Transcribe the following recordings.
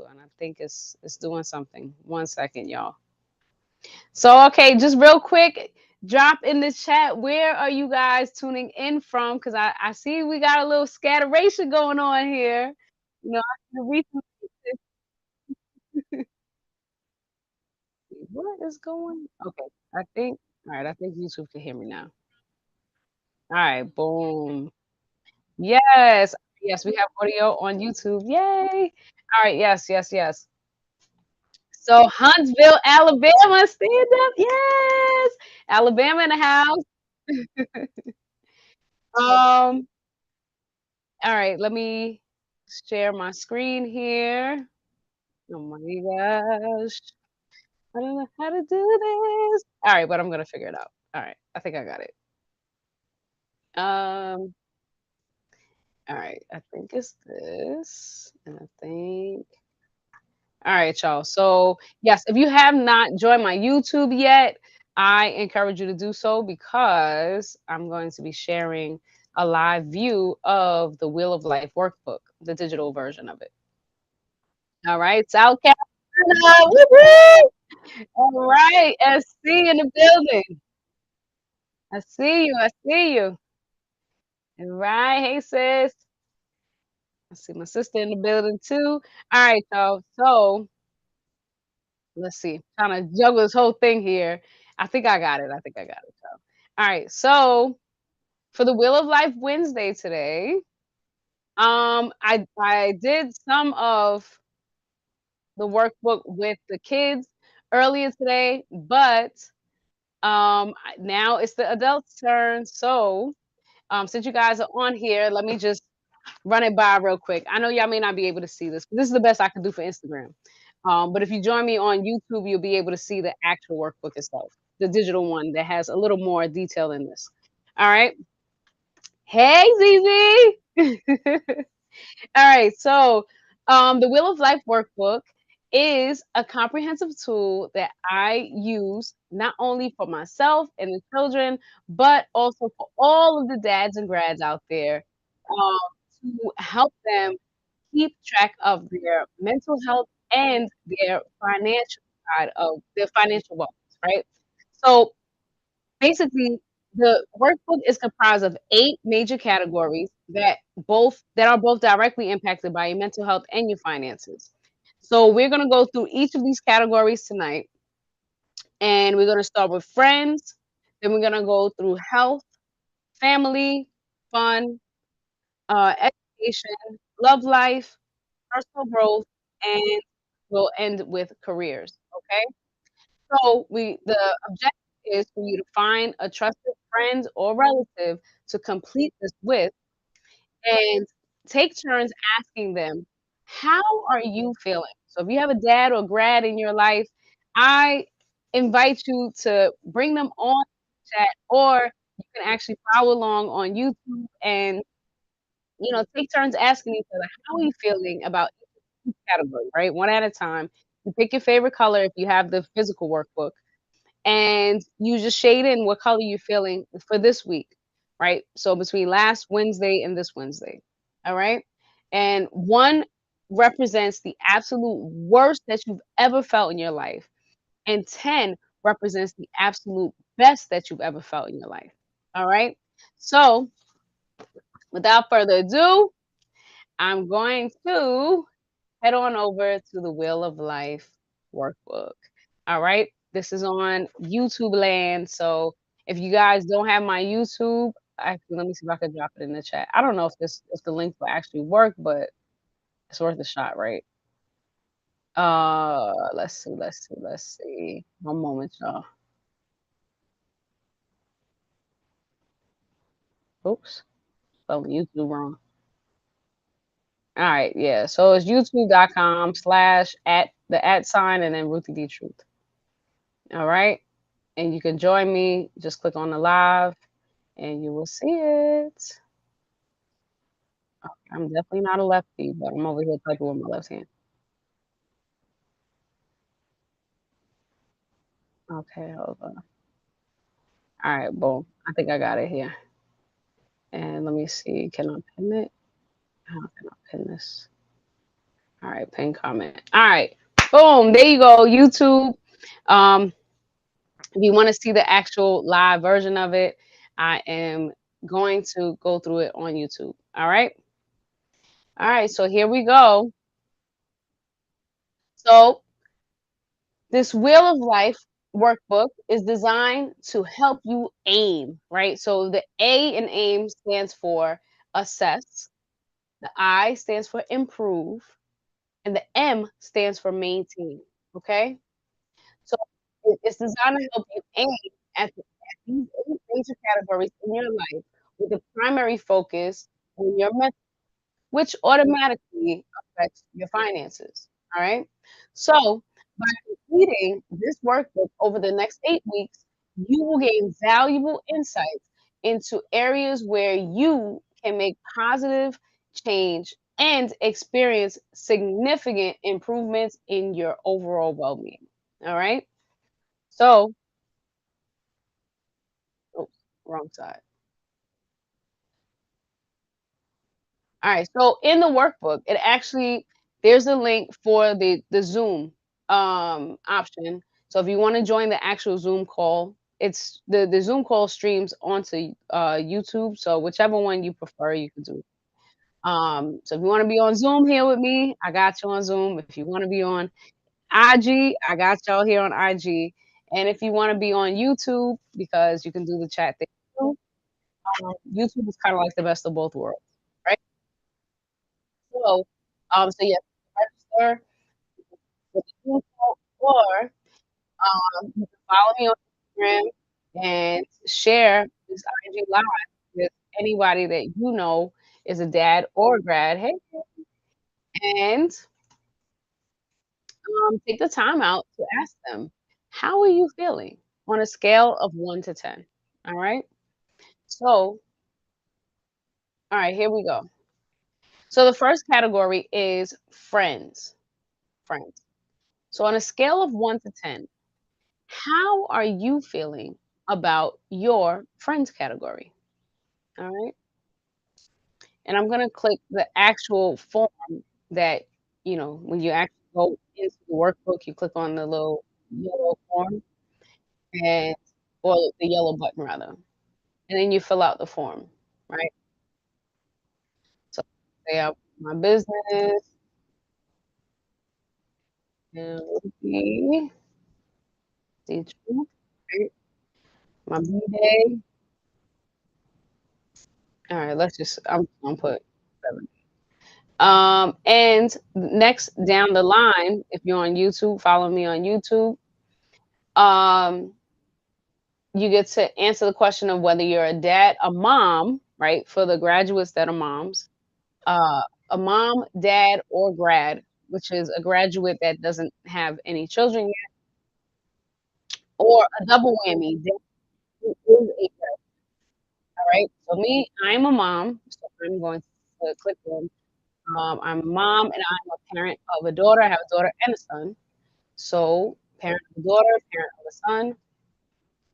and I think it's doing something. 1 second, y'all. So okay, just real quick, drop in the chat where are you guys tuning in from? Because I see we got a little scatteration going on here. You know, I see the recent what is going? Okay, I think. All right, I think YouTube can hear me now. All right, boom. Yes, yes, we have audio on YouTube. Yay! All right, yes, yes, yes. So Huntsville, Alabama, stand up. Yes, Alabama in the house. Um, all right, let me share my screen here. Oh my gosh. I don't know how to do this. All right, but I'm gonna figure it out. All right, I think I got it. Um, all right, I think it's this, and I think all right, y'all. So, yes, if you have not joined my YouTube yet, I encourage you to do so because I'm going to be sharing a live view of the Wheel of Life workbook, the digital version of it. All right, South Carolina. Woo-hoo! All right, SC in the building. I see you. I see you. All right, hey sis. I see my sister in the building too. All right, y'all. So let's see. Trying to juggle this whole thing here. I think I got it. I think I got it. So, all right. So for the Wheel of Life Wednesday today, I did some of the workbook with the kids earlier today, but now it's the adults' turn. So since you guys are on here, let me just run it by real quick. I know y'all may not be able to see this, but this is the best I can do for Instagram. But if you join me on YouTube, you'll be able to see the actual workbook itself, the digital one that has a little more detail in this. All right. Hey, Zizi. All right. So, the Wheel of Life workbook is a comprehensive tool that I use not only for myself and the children, but also for all of the dads and grads out there um, to help them keep track of their mental health and their financial side of their financial wellness, right? So basically, the workbook is comprised of 8 major categories that are both directly impacted by your mental health and your finances. So we're gonna go through each of these categories tonight, and we're gonna start with friends, then we're gonna go through health, family, fun, education, love life, personal growth, and we'll end with careers. Okay. So the objective is for you to find a trusted friend or relative to complete this with and take turns asking them, how are you feeling? So if you have a dad or grad in your life, I invite you to bring them on chat or you can actually follow along on YouTube and take turns asking each other, how are you feeling about each category, right? One at a time. You pick your favorite color if you have the physical workbook and you just shade in what color you're feeling for this week, right? So between last Wednesday and this Wednesday, all right? And one represents the absolute worst that you've ever felt in your life, and 10 represents the absolute best that you've ever felt in your life, all right? So without further ado, I'm going to head on over to the Wheel of Life workbook. All right. This is on YouTube land. So if you guys don't have my YouTube, actually, let me see if I can drop it in the chat. I don't know if the link will actually work, but it's worth a shot, right? Let's see. One moment, y'all. Oops, spelling YouTube wrong. All right, yeah. So it's youtube.com/ at the at sign and then Ruthie D Truth. All right. And you can join me. Just click on the live and you will see it. I'm definitely not a lefty, but I'm over here typing with my left hand. Okay, hold on. All right, boom. I think I got it here. And let me see. Can I pin it? How can I pin this? All right, pin comment. All right, boom. There you go. YouTube. Um, if you want to see the actual live version of it, I am going to go through it on YouTube. All right. All right. So here we go. So this Wheel of Life workbook is designed to help you aim, right? So the A in aim stands for assess, the I stands for improve, and the M stands for maintain. Okay? So it's designed to help you aim at these eight major categories in your life with a primary focus on your mental, which automatically affects your finances. All right. So, by completing this workbook over the next 8 weeks, you will gain valuable insights into areas where you can make positive change and experience significant improvements in your overall well being. All right. So, oops, wrong side. All right. So in the workbook, it actually there's a link for the Zoom option. So if you want to join the actual Zoom call, it's the Zoom call streams onto YouTube. So whichever one you prefer, you can do. So if you want to be on Zoom here with me, I got you on Zoom. If you want to be on IG, I got y'all here on IG. And if you want to be on YouTube, because you can do the chat there too, YouTube is kind of like the best of both worlds, right? So you have to register with the Zoom call, or you can follow me on Instagram and share this IG live with anybody that you know is a dad or a grad. Hey, and take the time out to ask them, how are you feeling on a scale of 1 to 10? All right. So, all right, here we go. So the first category is friends. Friends. So on a scale of 1 to 10, how are you feeling about your friends category? All right. And I'm going to click the actual form that, when you actually go into the workbook, you click on the little yellow form and, or the yellow button rather, and then you fill out the form, right? So say I my business and Ruthie, teacher, right? My B-day. All right, I'm gonna put 7. And next down the line, if you're on YouTube, follow me on YouTube. Um, you get to answer the question of whether you're a dad, a mom, right? For the graduates that are moms, a mom, dad, or grad, which is a graduate that doesn't have any children yet, or a double whammy, dad who is a grad, all right? So me, I'm a mom, so I'm going to click on. I'm a mom and I'm a parent of a daughter. I have a daughter and a son. So, parent of a daughter, parent of a son.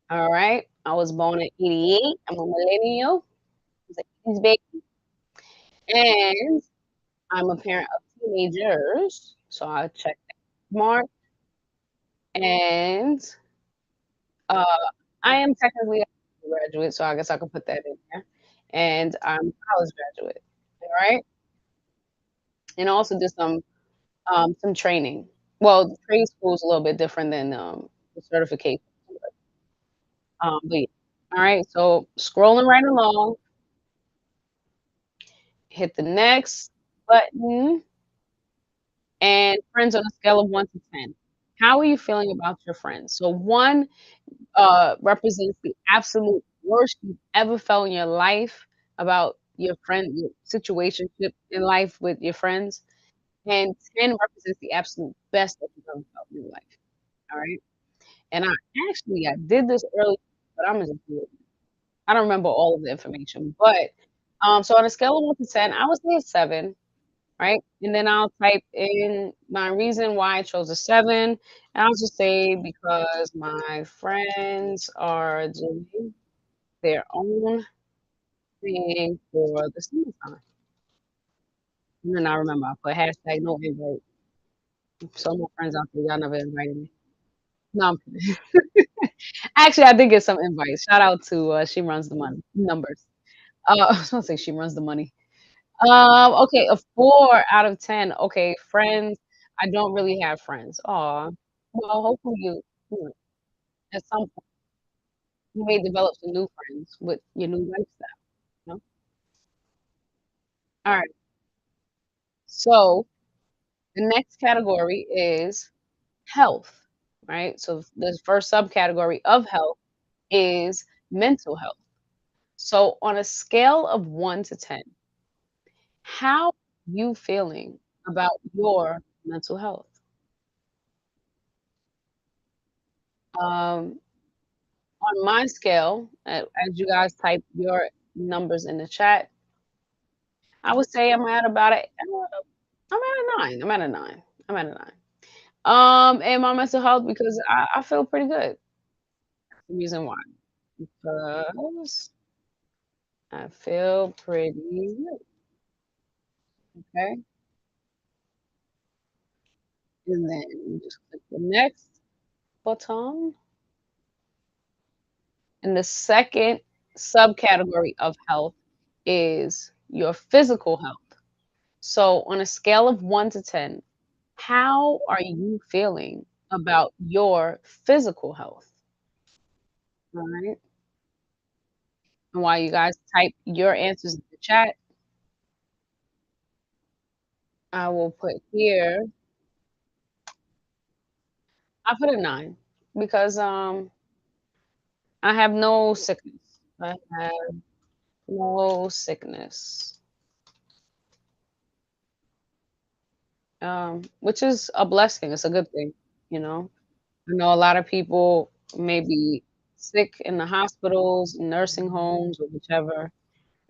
All right. I was born in '88. I'm a millennial. I was an 80s baby. And I'm a parent of teenagers. So I check that mark. And uh, I am technically a graduate, so I guess I could put that in there. And I'm a college graduate. All right. And I also did some training. Well, the trade school is a little bit different than the certification. But yeah. All right, so scrolling right along, hit the next button, and friends on a scale of 1 to 10. How are you feeling about your friends? So one represents the absolute worst you've ever felt in your life about your friend, your situationship in life with your friends, and 10 represents the absolute best that you've ever felt in your life. All right, and I did this earlier, but I'm gonna just do it. I don't remember all of the information, but, so on a scale of 1 to 10, I would say a 7, right? And then I'll type in my reason why I chose a 7, and I'll just say because my friends are doing their own thing for the summertime. And then I remember I put hashtag no invite. So my friends out there, y'all never invited me. No, I'm kidding. Actually, I did get some invites. Shout out to, she runs the money numbers. I was gonna say she runs the money. Okay, a 4 out of 10. Okay, friends. I don't really have friends. Aw. Well, hopefully you know, at some point you may develop some new friends with your new lifestyle, you know? All right. So the next category is health, right? So the first subcategory of health is mental health. So on a scale of 1 to 10, how you feeling about your mental health? Um, on my scale, as you guys type your numbers in the chat, I would say I'm at a 9. I'm at a 9. I'm at a 9. And my mental health because I feel pretty good. The reason why, because I feel pretty good. Okay, and then you just click the next button. And the second subcategory of health is your physical health. So, on a scale of 1 to 10, how are you feeling about your physical health? All right. And while you guys type your answers in the chat, I will put here, I put a 9 because I have no sickness. I have no sickness. Which is a blessing. It's a good thing, you know. I know a lot of people may be sick in the hospitals, nursing homes, or whichever.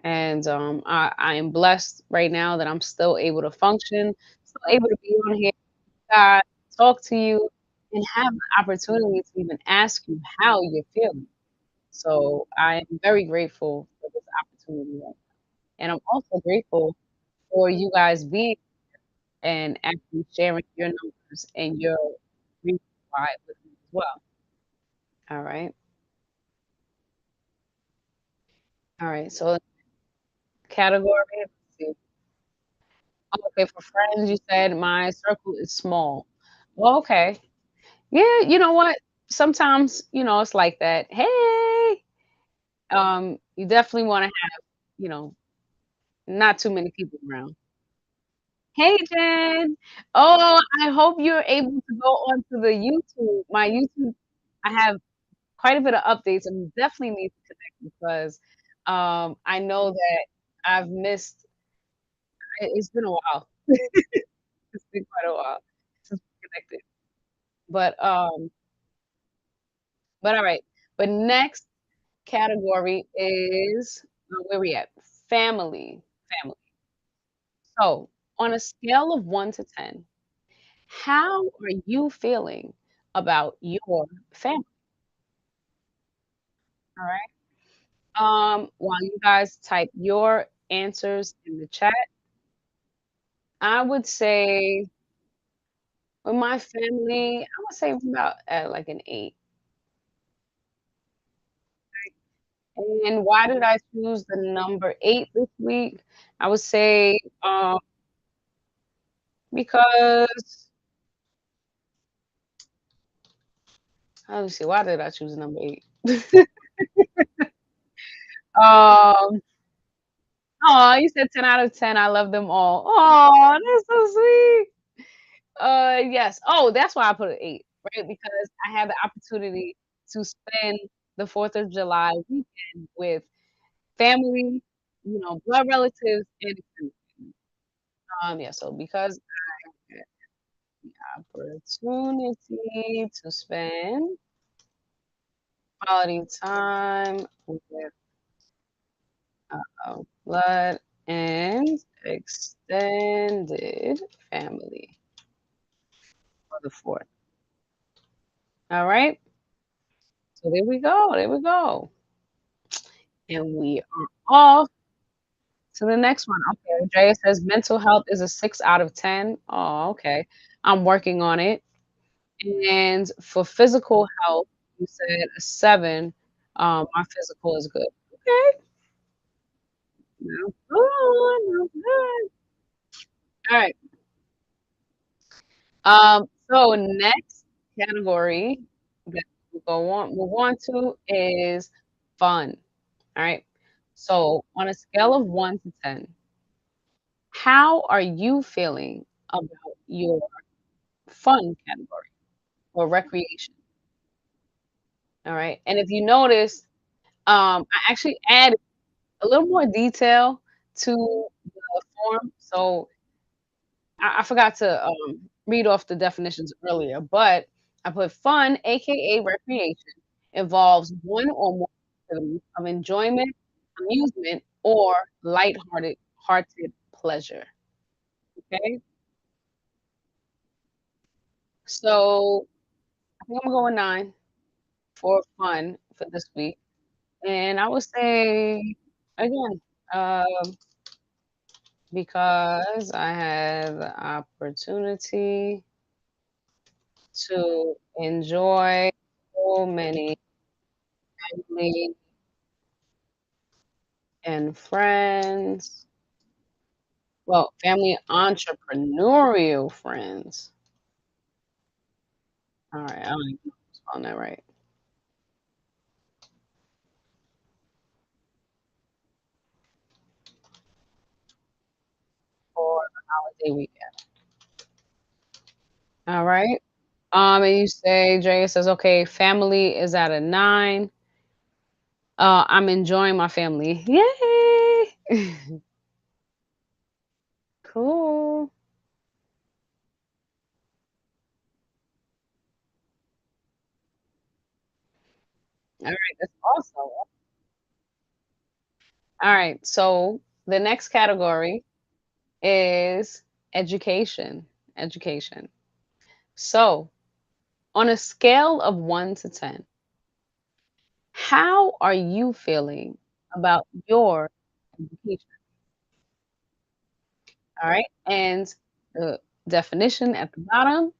And I am blessed right now that I'm still able to function, still able to be on here, God, talk to you, and have the opportunity to even ask you how you're feeling. So I am very grateful for this opportunity. And I'm also grateful for you guys being and actually sharing your numbers and your reasons why with me as well. All right. All right. So category, let's see. Oh, okay, for friends, you said my circle is small. Well, okay. Yeah, you know what? Sometimes, it's like that. Hey, you definitely want to have, you know, not too many people around. Hey, Jen. Oh, I hope you're able to go onto the YouTube. My YouTube, I have quite a bit of updates and definitely need to connect because I know that I've missed it's been a while. It's been quite a while since we connected. But all right. But next category is where we at? Family. Family. So on a scale of 1 to 10, how are you feeling about your family? All right. While you guys type your answers in the chat, I would say with my family, I would say about at like an 8. And why did I choose the number 8 this week? I would say, because let me see, why did I choose number 8? Um, aw, you said 10 out of 10, I love them all. Oh, that's so sweet. Yes. Oh, that's why I put an 8, right? Because I had the opportunity to spend the 4th of July weekend with family, blood relatives, and extended family. Yeah, so because I had the opportunity to spend quality time with blood and extended family for the 4th. All right. So there we go. There we go. And we are off to the next one. Okay, Drea says mental health is a 6 out of 10. Oh, okay. I'm working on it. And for physical health, you said a 7. My physical is good. Okay. Now good, now good. All right. So next category that we go on move on to is fun. All right. So on a scale of 1 to 10, how are you feeling about your fun category or recreation? All right. And if you notice, I actually added a little more detail to the form. So I forgot to read off the definitions earlier, but I put fun, aka recreation, involves one or more activities of enjoyment, amusement, or lighthearted hearted pleasure. Okay. So I think I'm going 9 for fun for this week. And I would say again, because I had the opportunity to enjoy so many family and friends, well, family entrepreneurial friends. All right, I don't even know if I'm spelling that right. For the holiday weekend. All right. And you say, Jay says, okay, family is at a 9. I'm enjoying my family. Yay! Cool. All right, that's awesome. All right, so the next category is education. Education. So, on a scale of 1 to 10, how are you feeling about your education? All right, and the definition at the bottom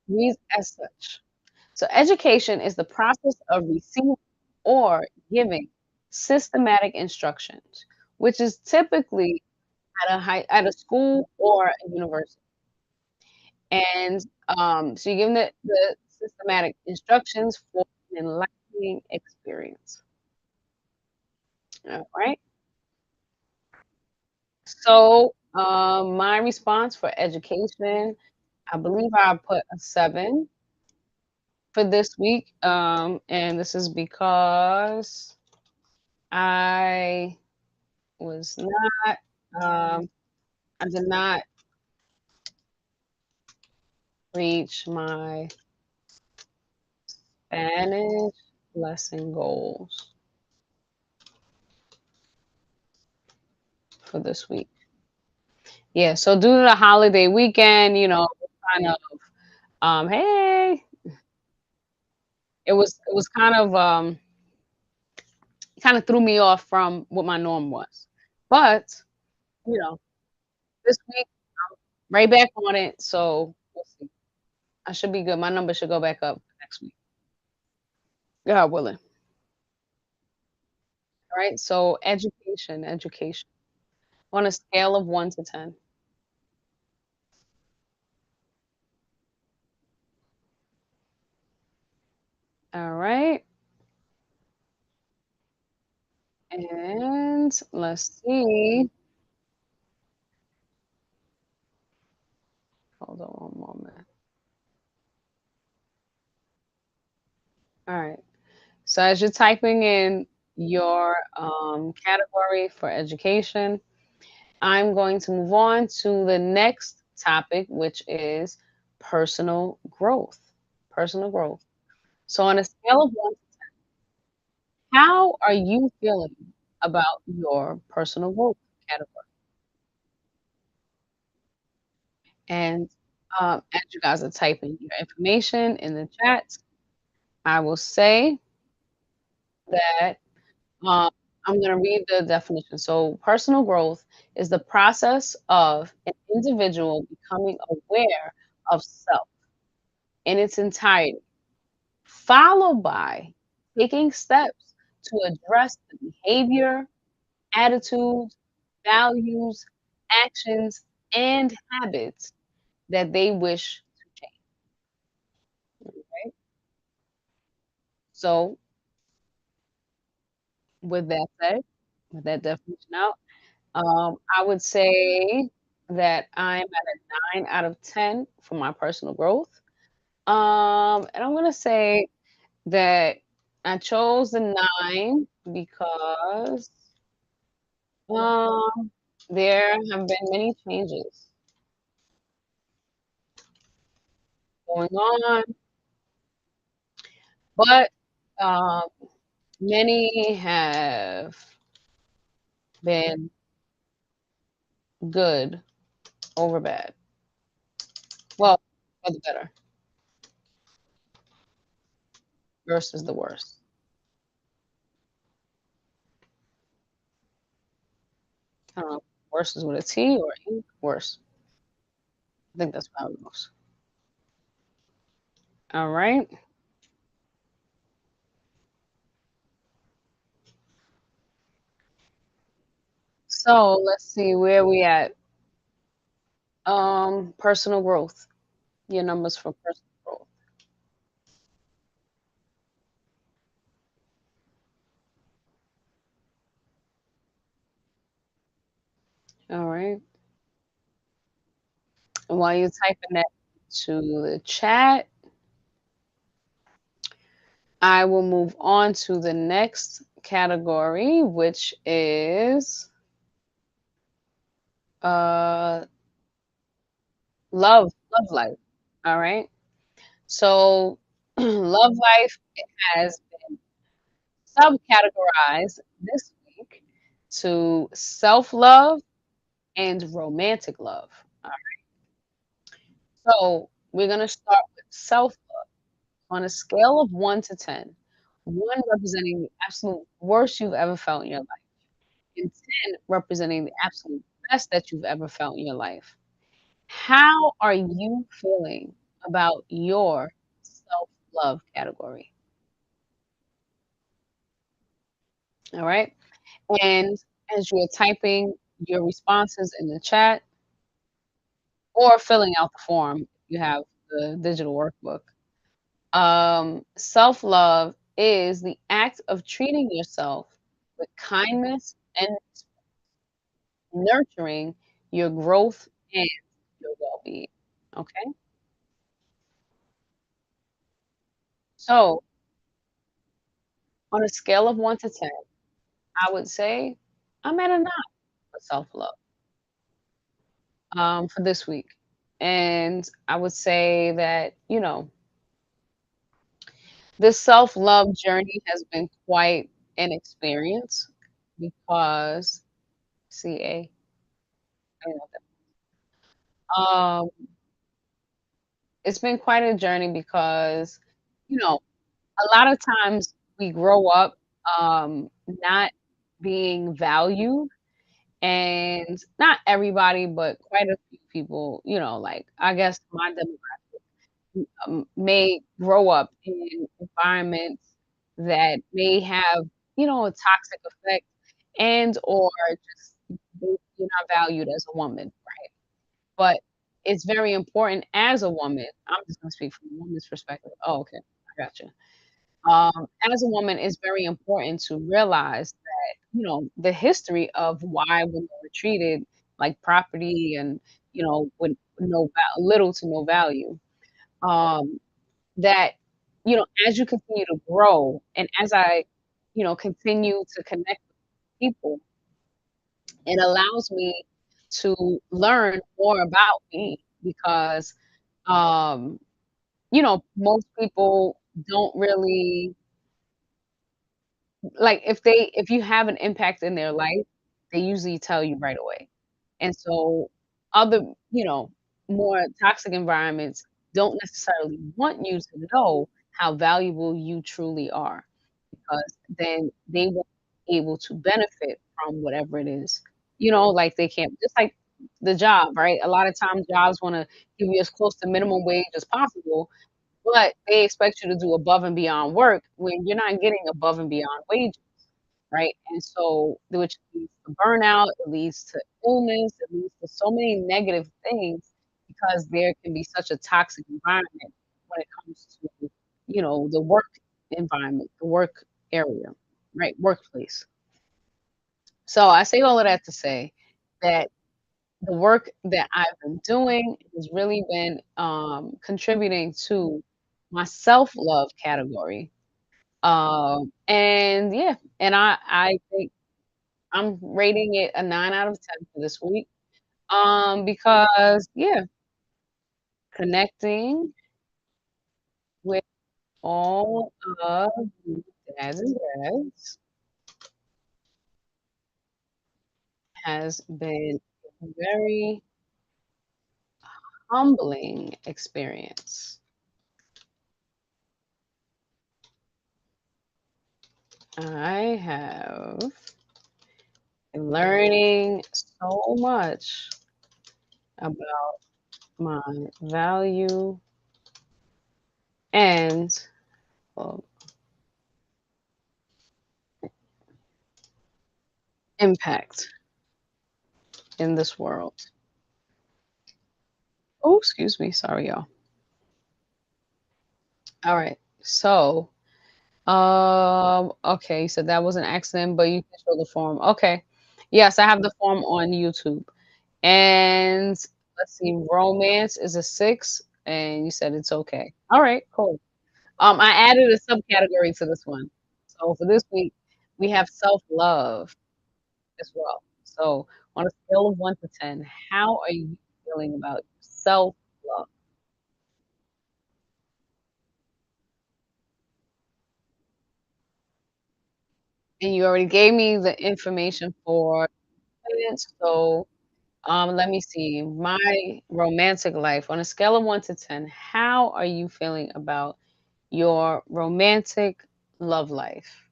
reads as such. So, education is the process of receiving or giving systematic instructions, which is typically at a school or a university. And, so you're given the systematic instructions for an enlightening experience. Alright? So, my response for education, I believe I put a 7 for this week, and this is because I was not, I did not reach my Spanish lesson goals for this week. Yeah, so due to the holiday weekend, kind of, hey, it was kind of threw me off from what my norm was. But, you know, this week, right back on it, so we'll see. I should be good. My number should go back up next week. God willing. All right, so education, education. On a scale of 1 to 10. All right, and let's see. Hold on one moment. All right. So as you're typing in your category for education, I'm going to move on to the next topic, which is personal growth. Personal growth. So on a scale of 1, how are you feeling about your personal growth category? And as you guys are typing your information in the chat, I will say that I'm gonna read the definition. So, personal growth is the process of an individual becoming aware of self in its entirety, followed by taking steps to address the behavior, attitudes, values, actions, and habits that they wish to change. Right? So, with that said, with that definition out, I would say that I'm at a 9 out of 10 for my personal growth. And I'm gonna say that I chose the 9 because um, there have been many changes going on, but um, many have been good over bad. Well, for the better versus the worst. I don't know. Worse is with a T or E? Worse. I think that's how it goes. All right. So let's see where we at. Personal growth. Your numbers for personal growth. All right. And while you're typing that to the chat, I will move on to the next category, which is uh love life. All right. So love life has been subcategorized this week to self-love and romantic love. So we're gonna start with self-love on a scale of 1 to 10. 1 representing the absolute worst you've ever felt in your life, and 10 representing the absolute best that you've ever felt in your life. How are you feeling about your self-love category? All right? And as you're typing your responses in the chat or filling out the form, if you have the digital workbook. Self-love is the act of treating yourself with kindness and nurturing your growth and your well-being. Okay? So, on a scale of 1 to 10, I would say I'm at a 9 for self-love, for this week. And I would say that, this self-love journey has been quite an experience because CA, I don't know what that. It's been quite a journey because, you know, a lot of times we grow up, not being valued, and not everybody, but quite a few people, like, I guess my demographic, may grow up in environments that may have, a toxic effect and or just you're not valued as a woman, right? But it's very important as a woman. I'm just gonna speak from a woman's perspective. Oh, okay. I gotcha. As a woman, it's very important to realize that, the history of why women were treated like property and, with little to no value. Um, that, as you continue to grow and as I, continue to connect with people, it allows me to learn more about me because, um, most people don't really like if you have an impact in their life, they usually tell you right away. And so other, more toxic environments don't necessarily want you to know how valuable you truly are because then they won't. able to benefit from whatever it is. You know, like they can't just like the job, right? A lot of times jobs wanna give you as close to minimum wage as possible, but they expect you to do above and beyond work when you're not getting above and beyond wages, right? And so, which leads to burnout, it leads to illness, it leads to so many negative things because there can be such a toxic environment when it comes to, the work environment, the work area, right? Workplace. So I say all of that to say that the work that I've been doing has really been contributing to my self-love category. And yeah, and I think I'm rating it a 9 out of 10 for this week. Because yeah, connecting with all of the dads and dads has been a very humbling experience. I have been learning so much about my value and well, impact in this world. Oh, excuse me. Sorry, y'all. All right. So, okay, you said that was an accident, but you can show the form. Okay. Yes, I have the form on YouTube. And let's see, romance is a 6, and you said it's okay. All right, cool. I added a subcategory to this one. So for this week, we have self-love as well. So on a scale of 1 to 10, how are you feeling about self-love? And you already gave me the information for it, so let me see. My romantic life on a scale of 1 to 10, how are you feeling about your romantic love life?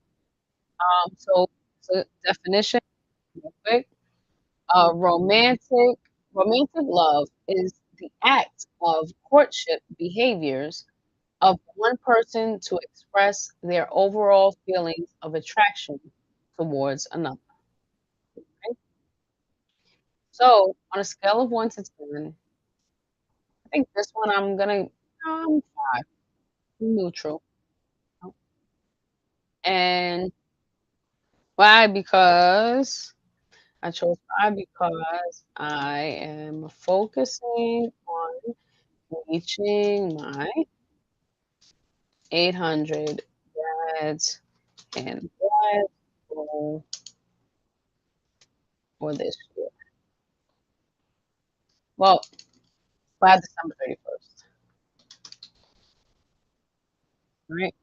So definition, real quick. Romantic love is the act of courtship behaviors of one person to express their overall feelings of attraction towards another. Right? So on a scale of 1 to 10, I think this one I'm gonna 5, neutral. And why? Because I chose 5 because I am focusing on reaching my 800 dads and dads goal for this year. Well, by December 31st, right?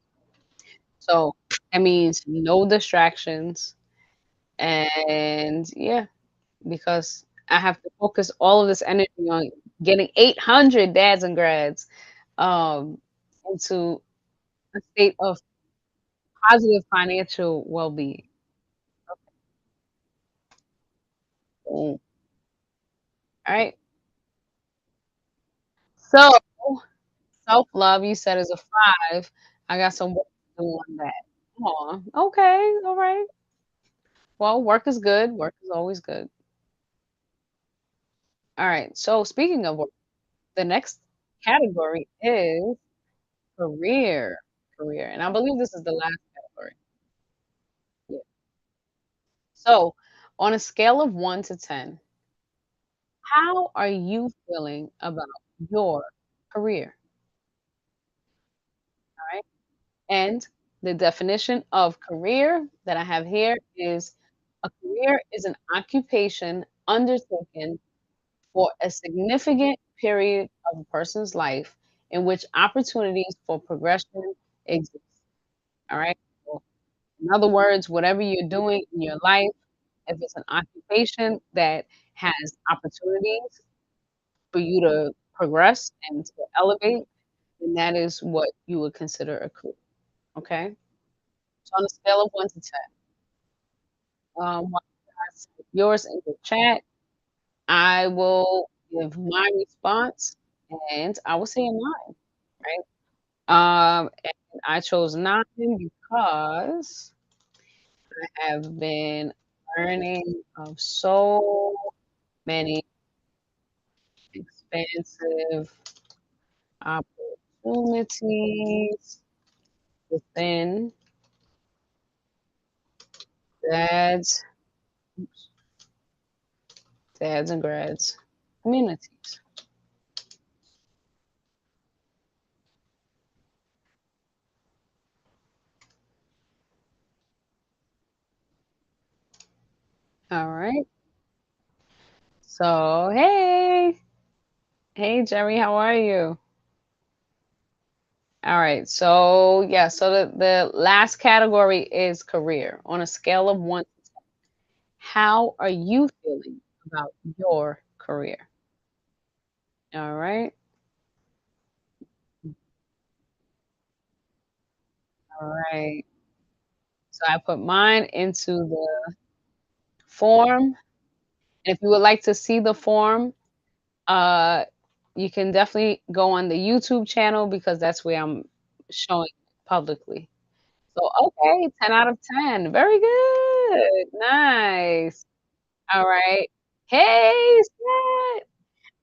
So that means no distractions. And yeah, because I have to focus all of this energy on getting 800 dads and grads um, into a state of positive financial well-being. Boom. All right. So self-love, you said is a 5. I got some work to do on that. Aw, okay, all right. Well, work is good. Work is always good. All right. So speaking of work, the next category is career. Career. And I believe this is the last category. Yeah. So on a scale of 1 to 10, how are you feeling about your career? All right. And the definition of career that I have here is a career is an occupation undertaken for a significant period of a person's life in which opportunities for progression exist. All right. So in other words, whatever you're doing in your life, if it's an occupation that has opportunities for you to progress and to elevate, then that is what you would consider a career. Okay. So on a scale of 1 to 10, While you guys type yours in the chat, I will give my response, and I will say a 9, right? And I chose 9 because I have been learning of so many expansive opportunities within dads, oops, dads and grads communities. All right. So, hey. Hey, Jerry, how are you? All right. So, yeah, so the last category is career. On a scale of 1, how are you feeling about your career? All right. All right. So I put mine into the form. And if you would like to see the form, uh, you can definitely go on the YouTube channel because that's where I'm showing it publicly. So, okay, 10 out of 10. Very good. Nice. All right. Hey, Seth.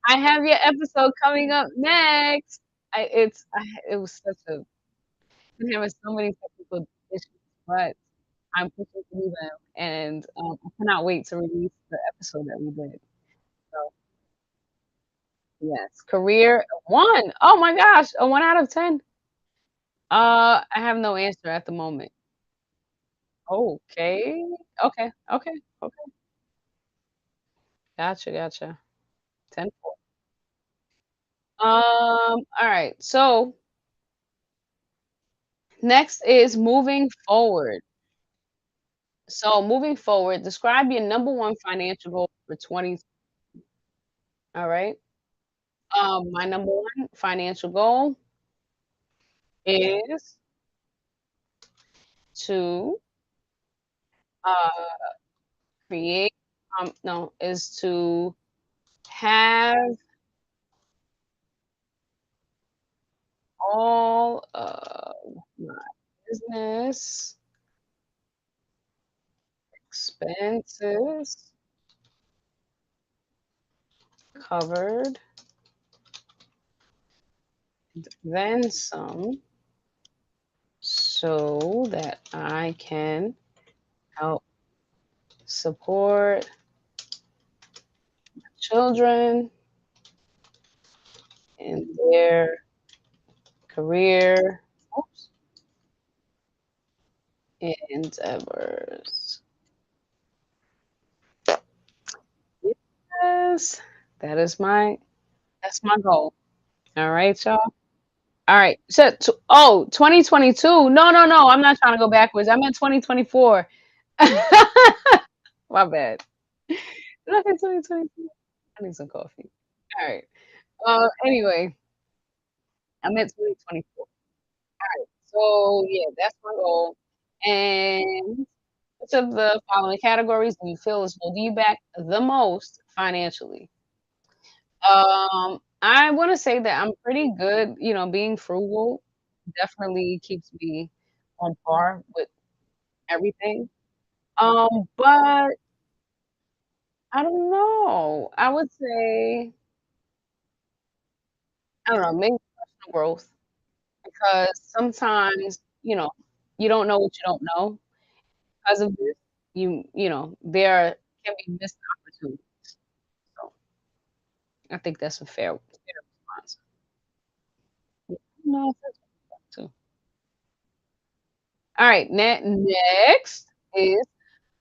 I have your episode coming up next. It was such a been having so many technical issues, but I'm pushing through them, and I cannot wait to release the episode that we did. So yes, career 1. Oh my gosh, a 1 out of 10. I have no answer at the moment. Okay. Okay. Okay. Okay. Gotcha. Gotcha. 10. All right. So next is moving forward. So moving forward, describe your number one financial goal for 20. All right. My number one financial goal is to uh create no, is to have all of my business expenses covered, then some, so that I can help support children in their career oops, endeavors. Yes, that is that's my goal. All right, y'all. All right. So, 2022. No, no, no. I'm not trying to go backwards. I meant 2024. My bad. Did I say 2022? I need some coffee. All right. Anyway, I meant 2024. So yeah, that's my goal. And which of the following categories do you feel is holding you back the most financially? I want to say that I'm pretty good. Being frugal definitely keeps me on par with everything. But I don't know. I would say I don't know, maybe personal growth because sometimes you don't know what you don't know. Because of this, there can be missed opportunities. So I think that's a fair response. No, that's too. All right, next is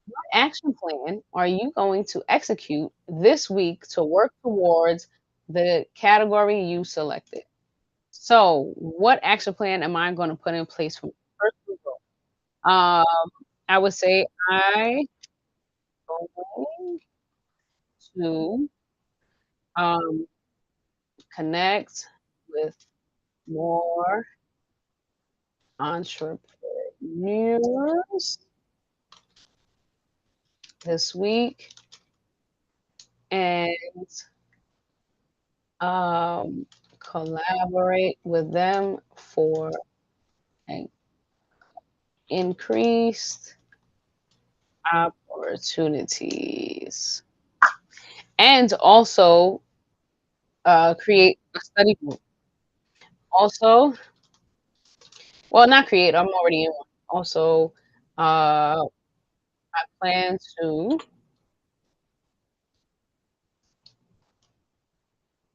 what action plan are you going to execute this week to work towards the category you selected? So, what action plan am I going to put in place for personal growth? Um, I would say I going to um, connect with more entrepreneurs this week and um, collaborate with them for an increased opportunities. And also create a study group. Also, well, not create, I'm already in one. Also, I plan to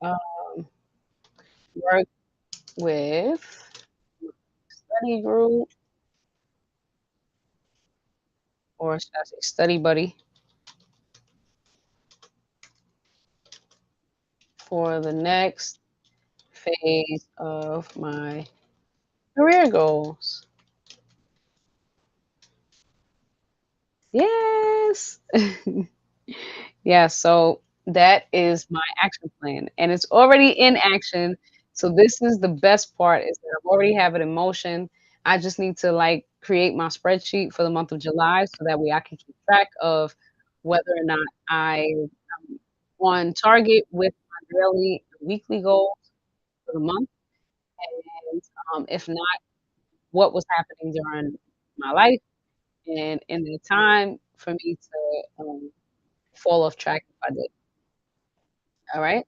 um, work with study group, or should I say study buddy, for the next phase of my career goals. Yes. Yeah, so that is my action plan, and it's already in action. So this is the best part is that I already have it in motion. I just need to like create my spreadsheet for the month of July so that way I can keep track of whether or not I am on target with my daily and weekly goals for the month, and if not, what was happening during my life, and in the time for me to fall off track if I did. All right.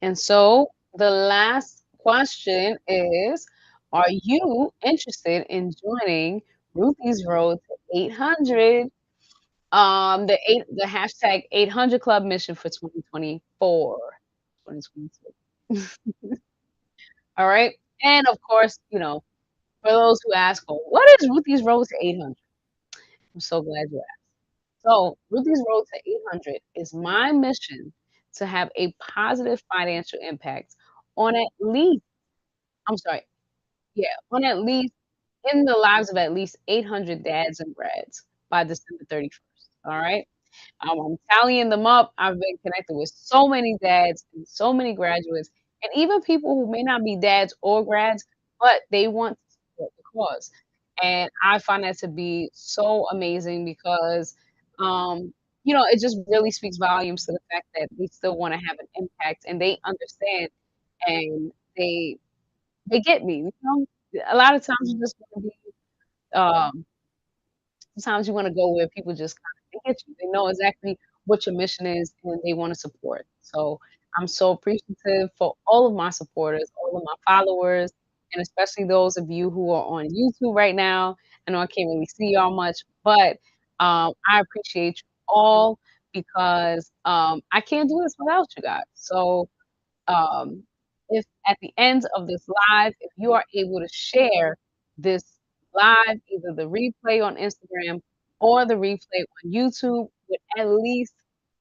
And so the last question is, are you interested in joining Ruthie's Road to 800? The hashtag 800 Club mission for 2024, 2022. All right. And of course, for those who ask, well, what is Ruthie's Road to 800? I'm so glad you asked. So, Ruthie's Road to 800 is my mission to have a positive financial impact on at least, I'm sorry, yeah, on at least in the lives of at least 800 dads and grads by December 31st. All right. I'm tallying them up. I've been connected with so many dads and so many graduates, and even people who may not be dads or grads, but they want to support the cause. And I find that to be so amazing because, it just really speaks volumes to the fact that they still want to have an impact and they understand and they get me. A lot of times you just want to be um, sometimes you wanna go where people just kinda they get you. They know exactly what your mission is, and they wanna support. So, I'm so appreciative for all of my supporters, all of my followers, and especially those of you who are on YouTube right now. I know I can't really see y'all much, but, I appreciate you all because, I can't do this without you guys. So, um, if at the end of this live, if you are able to share this live, either the replay on Instagram or the replay on YouTube with at least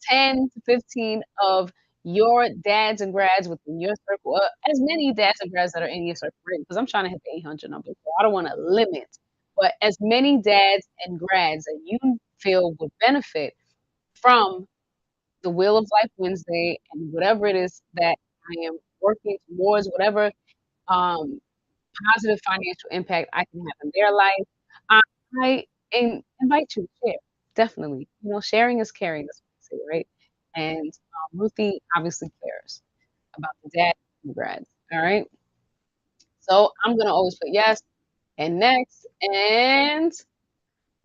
10 to 15 of your dads and grads within your circle, as many dads and grads that are in your circle, right? Because I'm trying to hit the 800 number, so I don't want to limit, but as many dads and grads that you feel would benefit from the Wheel of Life Wednesday and whatever it is that I am working towards, whatever um, positive financial impact I can have in their life, I, invite you to share. Definitely. Sharing is caring, that's what I say, right? And Ruthie obviously cares about the dad and the grads. All right. So I'm going to always put yes and next and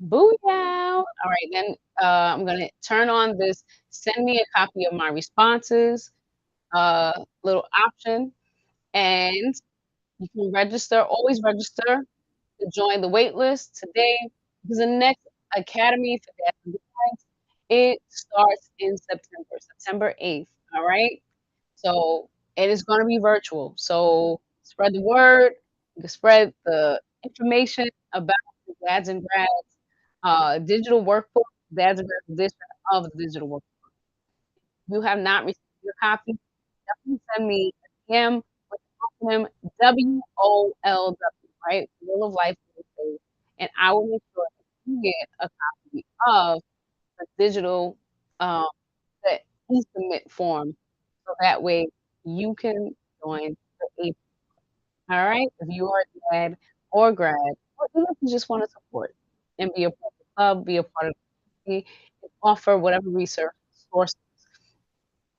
booyah. All right. Then I'm going to turn on this send me a copy of my responses little option, and you can register, always register to join the wait list today because the next Academy for Dads and Brides, it starts in September, September 8th. All right. So it is going to be virtual. So spread the word. You can spread the information about the dads and grads digital workbook, dads and grads edition of the digital workbook. If you have not received your copy, definitely send me a DM with the acronym WOLW, right? Wheel of Life Wednesday, and I will make sure that you get a copy of the digital, um, the e-submit form, so that way you can join the all right? If you are a dad or grad, or even if you just wanna support and be a part of the club, be a part of the community, offer whatever research source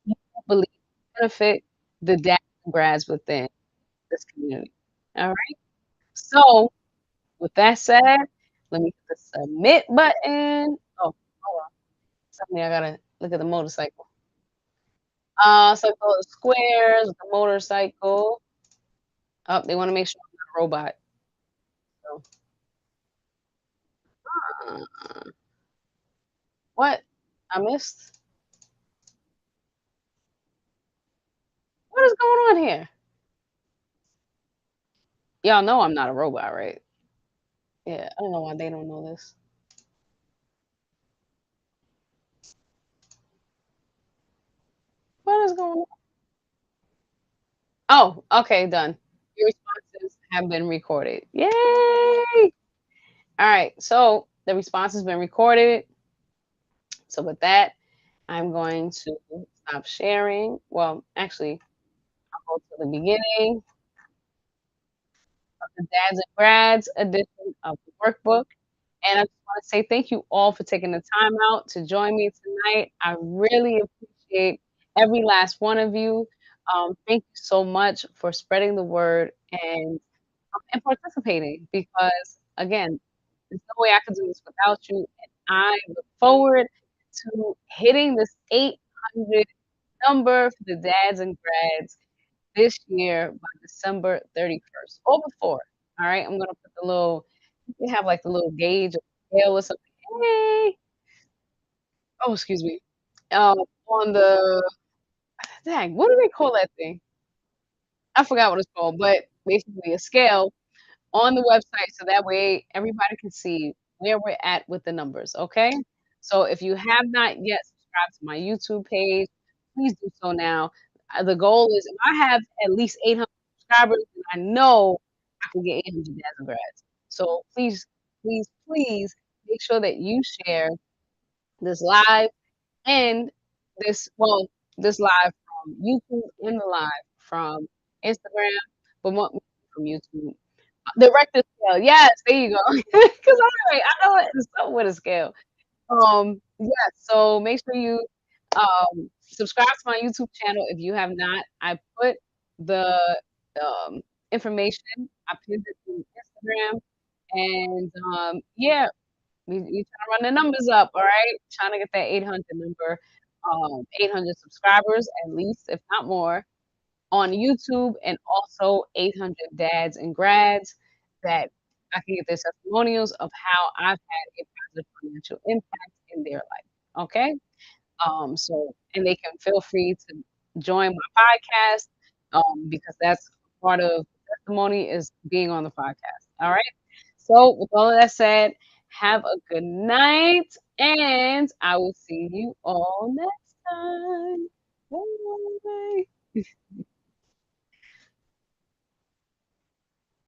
you believe benefit the dads and grads within this community. All right. So with that said, let me hit the submit button. Oh, hold on. Something I gotta look at the motorcycle. So go to squares, the motorcycle. Oh, they want to make sure I'm not a robot. So, uh, what? I missed. What is going on here? Y'all know I'm not a robot, right? Yeah, I don't know why they don't know this. What is going on? Oh, okay, done. Your responses have been recorded. Yay! All right, so the response has been recorded. So with that, I'm going to stop sharing. Well, actually, I'll go to the beginning of the Dads and Grads edition of the workbook. And I just want to say thank you all for taking the time out to join me tonight. I really appreciate every last one of you. Thank you so much for spreading the word and participating because, again, there's no way I could do this without you. And I look forward to hitting this 800 number for the dads and grads this year by December 31st or before. All right, I'm gonna put the little, we have like the little gauge or scale or something. Hey, oh, excuse me. On the dang, what do they call that thing? I forgot what it's called, but basically a scale on the website so that way everybody can see where we're at with the numbers, okay? So if you have not yet subscribed to my YouTube page, please do so now. The goal is if I have at least 800 subscribers, then I know I can get 800 dads and grads. So please, please, please make sure that you share this live and this live from YouTube and the live from Instagram, but more from YouTube. Director scale. Yes, there you go. 'Cause I'm like, I know it's something with a scale. Yes, so make sure you subscribe to my YouTube channel if you have not. I put the information, I pinned it to Instagram, and yeah, we trying to run the numbers up, all right? Trying to get that 800 number, 800 subscribers at least, if not more on YouTube and also 800 dads and grads that I can get their testimonials of how I've had a positive financial impact in their life. Okay. So, and they can feel free to join my podcast because that's part of testimony is being on the podcast. All right. So, with all of that said, have a good night and I will see you all next time. Bye.